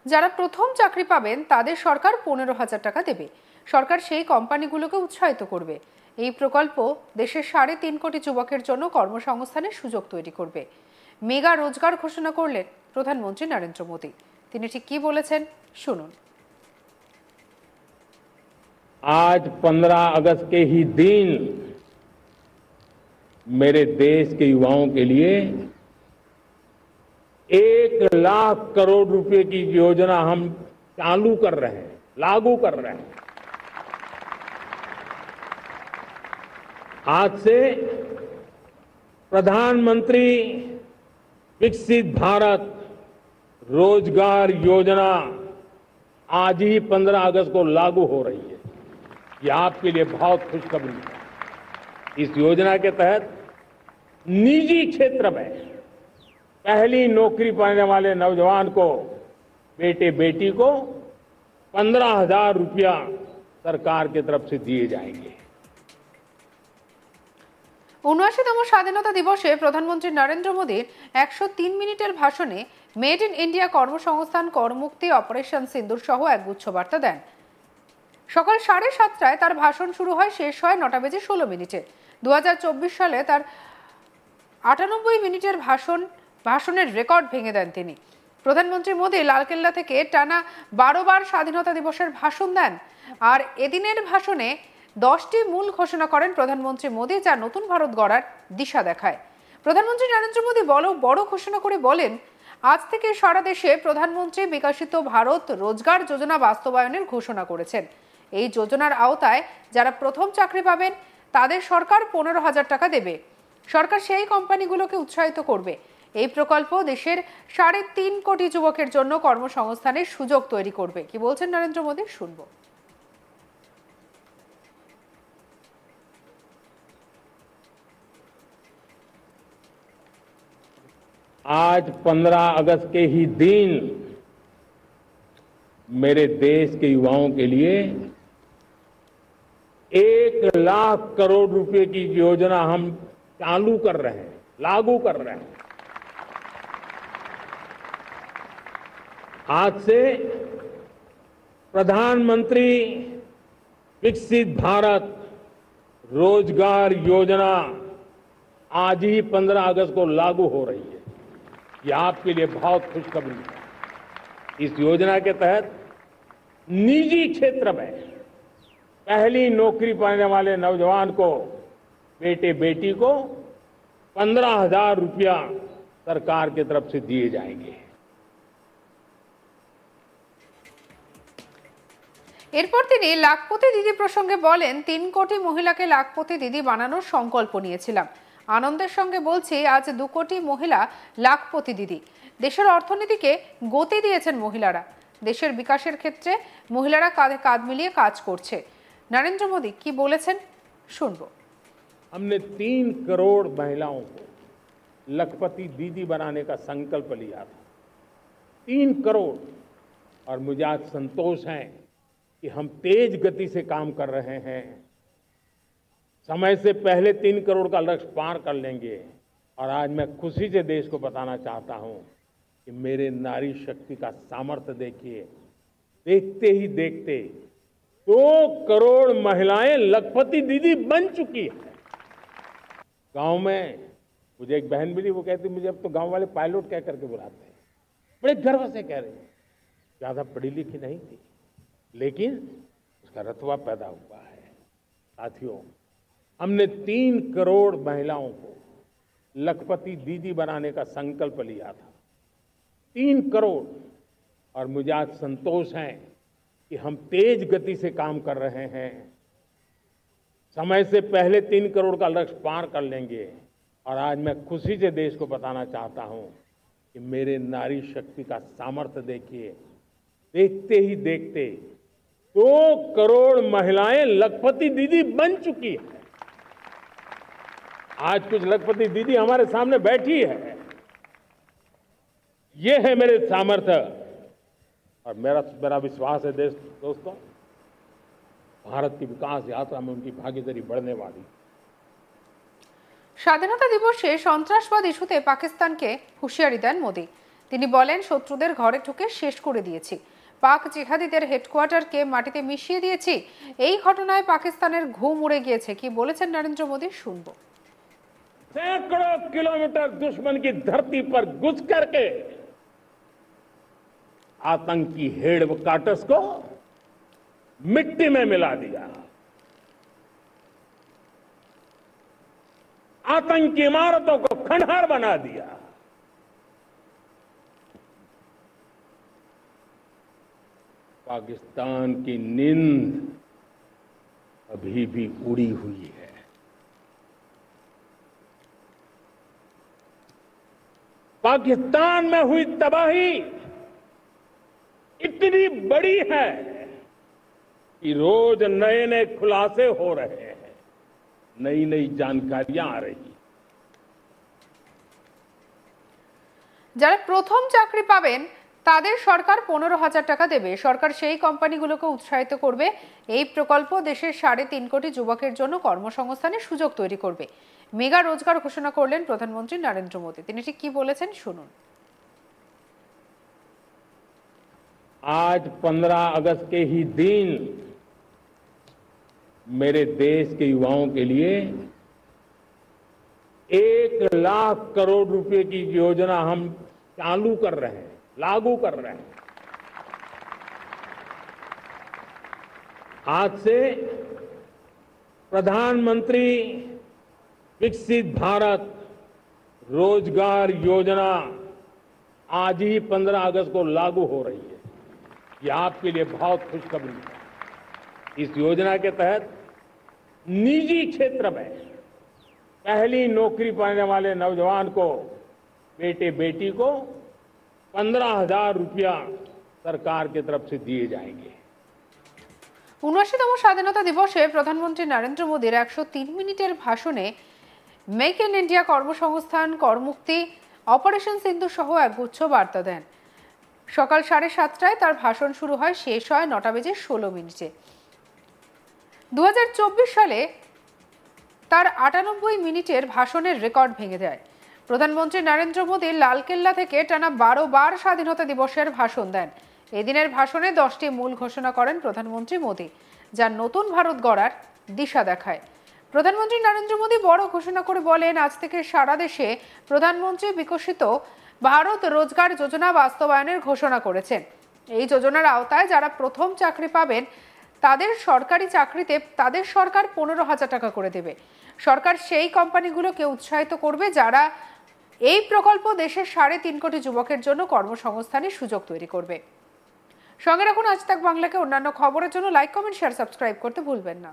যারা প্রথম চাকরি পাবেন তাদের সরকার 15,000 টাকা দেবে। সরকার সেই কোম্পানিগুলোকে উৎসাহিত করবে। এই প্রকল্প দেশের 3.5 কোটি যুবকের জন্য কর্মসংস্থানের সুযোগ তৈরি করবে। মেগা রোজগার ঘোষণা করলেন প্রধানমন্ত্রী নরেন্দ্র মোদী। তিনি ঠিক কি বলেছেন শুনুন। आज 15 अगस्त के ही दिन मेरे देश के युवाओं के लिए 1 लाख करोड़ रुपए की योजना हम चालू कर रहे हैं, लागू कर रहे हैं। आज से प्रधानमंत्री विकसित भारत रोजगार योजना आज ही 15 अगस्त को लागू हो रही है। ये आपके लिए बहुत खुशखबरी है। इस योजना के तहत निजी क्षेत्र में पहली नौकरी पाने वाले नौजवान को, बेटे बेटी को 15,000 रुपया सरकार की तरफ से दिए जाएंगे। 79তম স্বাধীনতা দিবসে প্রধানমন্ত্রী নরেন্দ্র মোদীর 103 মিনিটের ভাষণে মেড ইন ইন্ডিয়া, কর্মসংস্থান, করমুক্তি, অপারেশন সিন্দুর সহ একগুচ্ছ বার্তা দেন। সকাল 7:30টায় তার ভাষণ শুরু হয়, শেষ হয় 9টা বেজে 16 মিনিটে। 2024 সালে তার 98 মিনিটের ভাষণের রেকর্ড ভেঙে দেন তিনি। প্রধানমন্ত্রী মোদী লালকেল্লা থেকে টানা 12 বার স্বাধীনতা দিবসের ভাষণ দেন। আর এদিনের ভাষণে 10টি মূল ঘোষণা করেন প্রধানমন্ত্রী মোদী, যা নতুন ভারত গড়ার দিশা দেখায়। প্রধানমন্ত্রী নরেন্দ্র মোদী বড় ঘোষণা করে বলেন, আজ থেকে সারা দেশে প্রধানমন্ত্রী বিকশিত ভারত রোজগার যোজনা বাস্তবায়নের ঘোষণা করেছেন। এই যোজনার আওতায় যারা প্রথম চাকরি পাবেন তাদের সরকার 15,000 টাকা দেবে। সরকার সেই কোম্পানিগুলোকে উৎসাহিত করবে। এই প্রকল্প দেশের 3.5 কোটি যুবকের জন্য কর্মসংস্থানের সুযোগ তৈরি করবে। কি বলছেন নরেন্দ্র মোদী, শুনবো। आज 15 अगस्त के ही दिन मेरे देश के युवाओं के लिए 1 लाख करोड़ रुपए की योजना हम चालू कर रहे हैं, लागू कर रहे हैं। आज से प्रधानमंत्री विकसित भारत रोजगार योजना आज ही 15 अगस्त को लागू हो रही है। ये आपके लिए बहुत खुशखबरी है। इस योजना के तहत निजी क्षेत्र में पहली नौकरी पाने वाले नौजवान को, बेटे बेटी को 15,000 रुपया सरकार की तरफ से दिए जाएंगे। এরপর তিনি লাখপতি দিদি প্রসঙ্গে বলেন, 3 কোটি মহিলাকে লাখপতি দিদি বানানোর সংকল্প নিয়েছিলাম। আনন্দের সঙ্গে বলছি, আজ 2 কোটি মহিলা লাখপতি দিদি। দেশের অর্থনীতিকে গতি দিয়েছেন মহিলারা। দেশের বিকাশের ক্ষেত্রে মহিলারা কাঁধে কাঁধ মিলিয়ে কাজ করছে। নরেন্দ্র মোদী কি বলেছেন শুনবো। हमने 3 करोड़ महिलाओं को लखपति दीदी बनाने का संकल्प लिया था। 3 करोड़। और मुझे आज संतोष है कि हम तेज गति से काम कर रहे हैं। समय से पहले 3 करोड़ का लक्ष्य पार कर लेंगे। और आज मैं खुशी से देश को बताना चाहता हूं कि मेरे नारी शक्ति का सामर्थ्य देखिए। देखते ही देखते 2 करोड़ महिलाएं लखपति दीदी बन चुकी है। गांव में मुझे एक बहन मिली, वो कहती मुझे अब तो गांव वाले पायलट कह करके बुलाते हैं। बड़े गर्व से कह रहे हैं। ज्यादा पढ़ी लिखी नहीं थी, लेकिन उसका रतबा पैदा हुआ है। साथियों, हमने 3 करोड़ महिलाओं को लखपति दीदी बनाने का संकल्प लिया था। 3 करोड़। और मुझे आज संतोष है कि हम तेज गति से काम कर रहे हैं। समय से पहले 3 करोड़ का लक्ष्य पार कर लेंगे। और आज मैं खुशी से देश को बताना चाहता हूं कि मेरे नारी शक्ति का सामर्थ्य देखिए। देखते ही देखते 2 करोड़ महिलाएं लखपति दीदी बन चुकी है। आज कुछ लखपति दीदी हमारे सामने बैठी है। ये है मेरे सामर्थ्य। और मेरा विश्वास है दोस्तों, भारत की विकास यात्रा में उनकी भागीदारी बढ़ने वाली। স্বাধীনতা দিবসে সন্ত্রাসবাদ ইস্যুতে পাকিস্তানকে হুঁশিয়ারি দেন মোদী। তিনি বলেন, শত্রুদের ঘরে ঢুকে শেষ করে দিয়েছি, পাক জিহাদিদের হেডকোয়ার্টারকে মাটিতে মিশিয়ে দিয়েছি। এই ঘটনায় পাকিস্তানের ঘুম উড়ে গিয়েছে। কি বলেছেন নরেন্দ্র মোদী, শুনবো। सैकड़ों किलोमीटर दुश्मन की धरती पर घुस करके आतंकी हेडक्वार्टर्स को मिट्टी में मिला दिया, आतंकी इमारतों को खंडहर बना दिया। पाकिस्तान की नींद अभी भी उड़ी हुई है। पाकिस्तान में हुई तबाही इतनी बड़ी है कि रोज नए नए खुलासे हो रहे हैं, नई नई जानकारियां आ रही। যারা প্রথম চাকরি পাবেন তাদের সরকার 15,000 টাকা দেবে। সরকার সেই কোম্পানিগুলোকে উৎসাহিত করবে। এই প্রকল্প দেশের 3.5 কোটি যুবকের জন্য কর্মসংস্থানের সুযোগ তৈরি করবে। মেগা রোজগার ঘোষণা করলেন প্রধানমন্ত্রী নরেন্দ্র মোদী। তিনি ঠিক কি বলেছেন, শুনুন। आज 15 अगस्त के ही दिन मेरे देश के युवाओं के लिए 1 लाख करोड़ रुपए की योजना हम चालू कर रहे हैं, लागू कर रहे हैं। आज से प्रधानमंत्री विकसित भारत रोजगार योजना आज ही 15 अगस्त को लागू हो रही है। ये आपके लिए बहुत खुशखबरी है। इस योजना के तहत निजी क्षेत्र में पहली नौकरी पाने वाले नौजवान को, बेटे बेटी को 15,000 रुपया सरकार की तरफ से दिए जाएंगे। 79তম স্বাধীনতা দিবসে প্রধানমন্ত্রী নরেন্দ্র মোদীর 103 মিনিটের ভাষণে মেক ইন ইন্ডিয়া, কর্মসংস্থান, করমুক্তি, অপারেশন সিন্দুর সহ একগুচ্ছ বার্তা দেন। সকাল 7:30টায় তার ভাষণ শুরু হয়, শেষ হয় 9:16 2024 সালে তার 98 মিনিটের ভাষণের রেকর্ড ভেঙে দেয়। প্রধানমন্ত্রী নরেন্দ্র মোদী লালকেল্লা থেকে টানা 12 বার স্বাধীনতা দিবসের ভাষণ দেন। এদিনের ভাষণে 10টি মূল ঘোষণা করেন প্রধানমন্ত্রী মোদী, যা নতুন ভারত গড়ার দিশা দেখায়। প্রধানমন্ত্রী নরেন্দ্র মোদী বড় ঘোষণা করে বলেন, আজ থেকে সারা দেশে প্রধানমন্ত্রী বিকশিত ভারত রোজগার যোজনা বাস্তবায়নের ঘোষণা করেছেন। এই যোজনার আওতায় যারা প্রথম চাকরি পাবেন তাদের সরকারি চাকরিতে তাদের সরকার 15,000 টাকা করে দেবে। সরকার সেই কোম্পানিগুলোকে উৎসাহিত করবে যারা এই প্রকল্প দেশের 3.5 কোটি যুবকের জন্য কর্মসংস্থানের সুযোগ তৈরি করবে। সঙ্গে রাখুন আজ তাক বাংলাকে। অন্যান্য খবরের জন্য লাইক, কমেন্ট, শেয়ার, সাবস্ক্রাইব করতে ভুলবেন না।